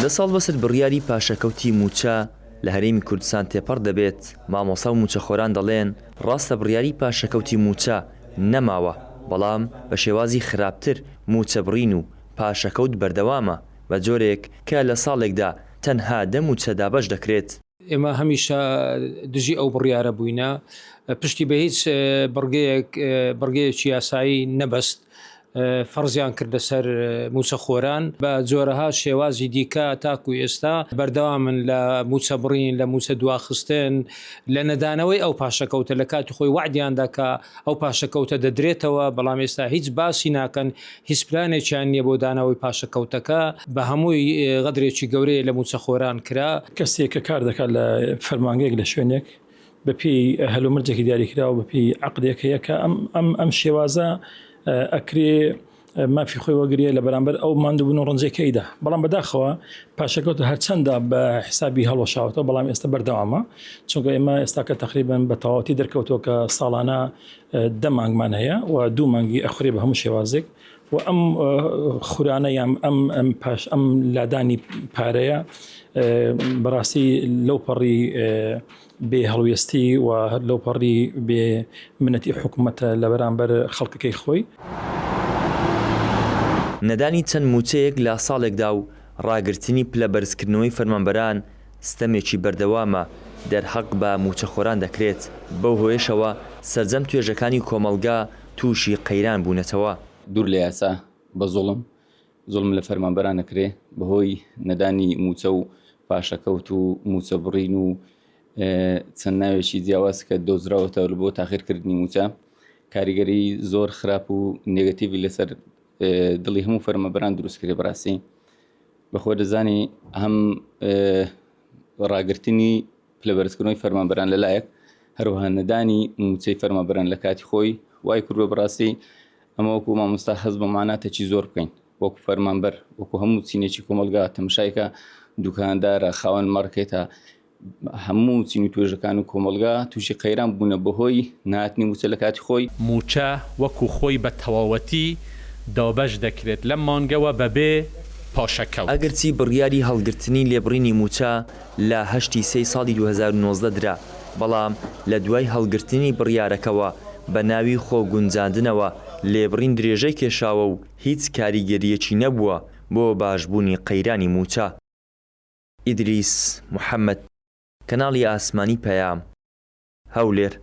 لە ساڵ بەسەر بڕیاری پاشەکەوتی موچە لە هەرێمی کوردستان تێپەڕ دەبێت. مامۆسا و موچەخۆران دەڵێن ڕاستە بڕیاری پاشەکەوتی موچە نەماوە، بەڵام بە شێوازی خراپتر موچە بڕین و پاشەکەوت بەردەوامە بە جۆرێک کە لە ساڵێکدا تەنها دە موچە دابەش دەکرێت. ئێمە هەمیشە دژی ئەو بڕیارە بووینە، پشتی بە هیچ بڕگەیەکی یاسایی نەبەست فەرزیان کردە سەر موچەخۆران بە جۆرەها شێوازی دیکە تاکو ئێستا بەردەوامن لە موچە بڕین، لە موچە دواخستن، لە نەدانەوەی ئەو پاشەکەوتە لە کاتی خۆی وعدیاندا کە ئەو پاشەکەوتە دەدرێتەوە، بەڵام ئێستا هیچ باسی ناکەن، هیچ پلانێکیان نییە بۆ دانەوەی پاشەکەوتەکە. بە هەمووی غەدرێکی گەورەیە لە موچەخۆران کرا. کەسێک کە کار دەکات لە فەرمانگەیەک لە شوێنێک بەپێی هەلومەرجێکی دیاریکرا و بەپێی عەقدێک هەیە کە ئەم شێوازە ئەکرێ مافی خۆی وەگرێ لە بەرامبەر ئەو ماندووبوون و ڕەنجەکەیدا، بەڵام بەداخەوە پاشەکەوتە هەرچەندە بە حسابی هەڵەشاوەتەوە، بەڵام ئێستا بەردەوامە، چونکە ئێمە ئێستاکە تقریباً بە تەواوەتی دەرکەوتەوە کە ساڵانە 10 مانگمان هەیە و 2 مانگی ئەخورێ بە هەموو شێوازێک و ئەم خورانە یان ئەم لادانی پارەیە بەڕاستی لەو پەڕی بێ هەڵوێستی و لەو پەڕی بێ منەتی حکوومەتە لە بەرامبەر خەڵکەکەی خۆی. نەدانی چەند موچەیەک لە ساڵێکدا و ڕاگررتنی پلە بەرزکردنەوەی فەرمانبەران ستەمێکی بەردەوامە دەرحەق بە موچەخۆران دەکرێت. بەو هۆیشەوە سەرجەم توێژەکانی کۆمەلگا تووشی قەیران بوونەتەوە. دوور لە یاسا بە زوڵم لە فەرمانبەران نەکرێ بەهۆی نەدانی موچە و پاشەکەوت و موچە بڕین و چەند ناوێکی جیاواز کە دۆزراوەتەوە بۆ تاخیرکردنی موچە، کاریگەری زۆر خراپ و نێگەتیڤی لەسەر دڵی هەموو فەرمانبەران دروست کرێ. بەڕاستی بەخۆ دەزانی هەم ڕاگررتنی پلەبەرزکردنەوەی فەرمانبەران لەلایەک، هەروەها نەدانی موچەی فەرمانبەران لە کاتی خۆی وای کردووە بەڕاستی ئەمە وەکو مامۆستا هەست بە ماناتێکی زۆر بکەین، وەکو فەرمانبەر، وەکو هەموو چینێکی کۆمەلگا، تەماشایکە دوکاندارە، خاوەن مارکێتە، هەموو چین و توێژەکان و کۆمەلگا تووشی قەیران بوونە بەهۆی نهاتنی موچە لە کاتی خۆی. موچە وەکو خۆی بە تەواوەتی دابەش دەکرێت لەم مانگەوە بەبێ پاشەکەوت. ئەگەرچی بڕیاری هەڵگرتنی لێبڕینی موچە لە 8 ساڵی 2019 درا، بەڵام لە دوای هەڵگرتنی بڕیارەکەوە بە ناوی خۆ گونجاندنەوە لێبڕین درێژەی کێشاوە و هیچ کاریگەریەکی نەبووە بۆ باشبوونی قەیرانی موچە. ئیدریس محەممەد، کەناڵی ئاسمانی پەیام، هەولێر.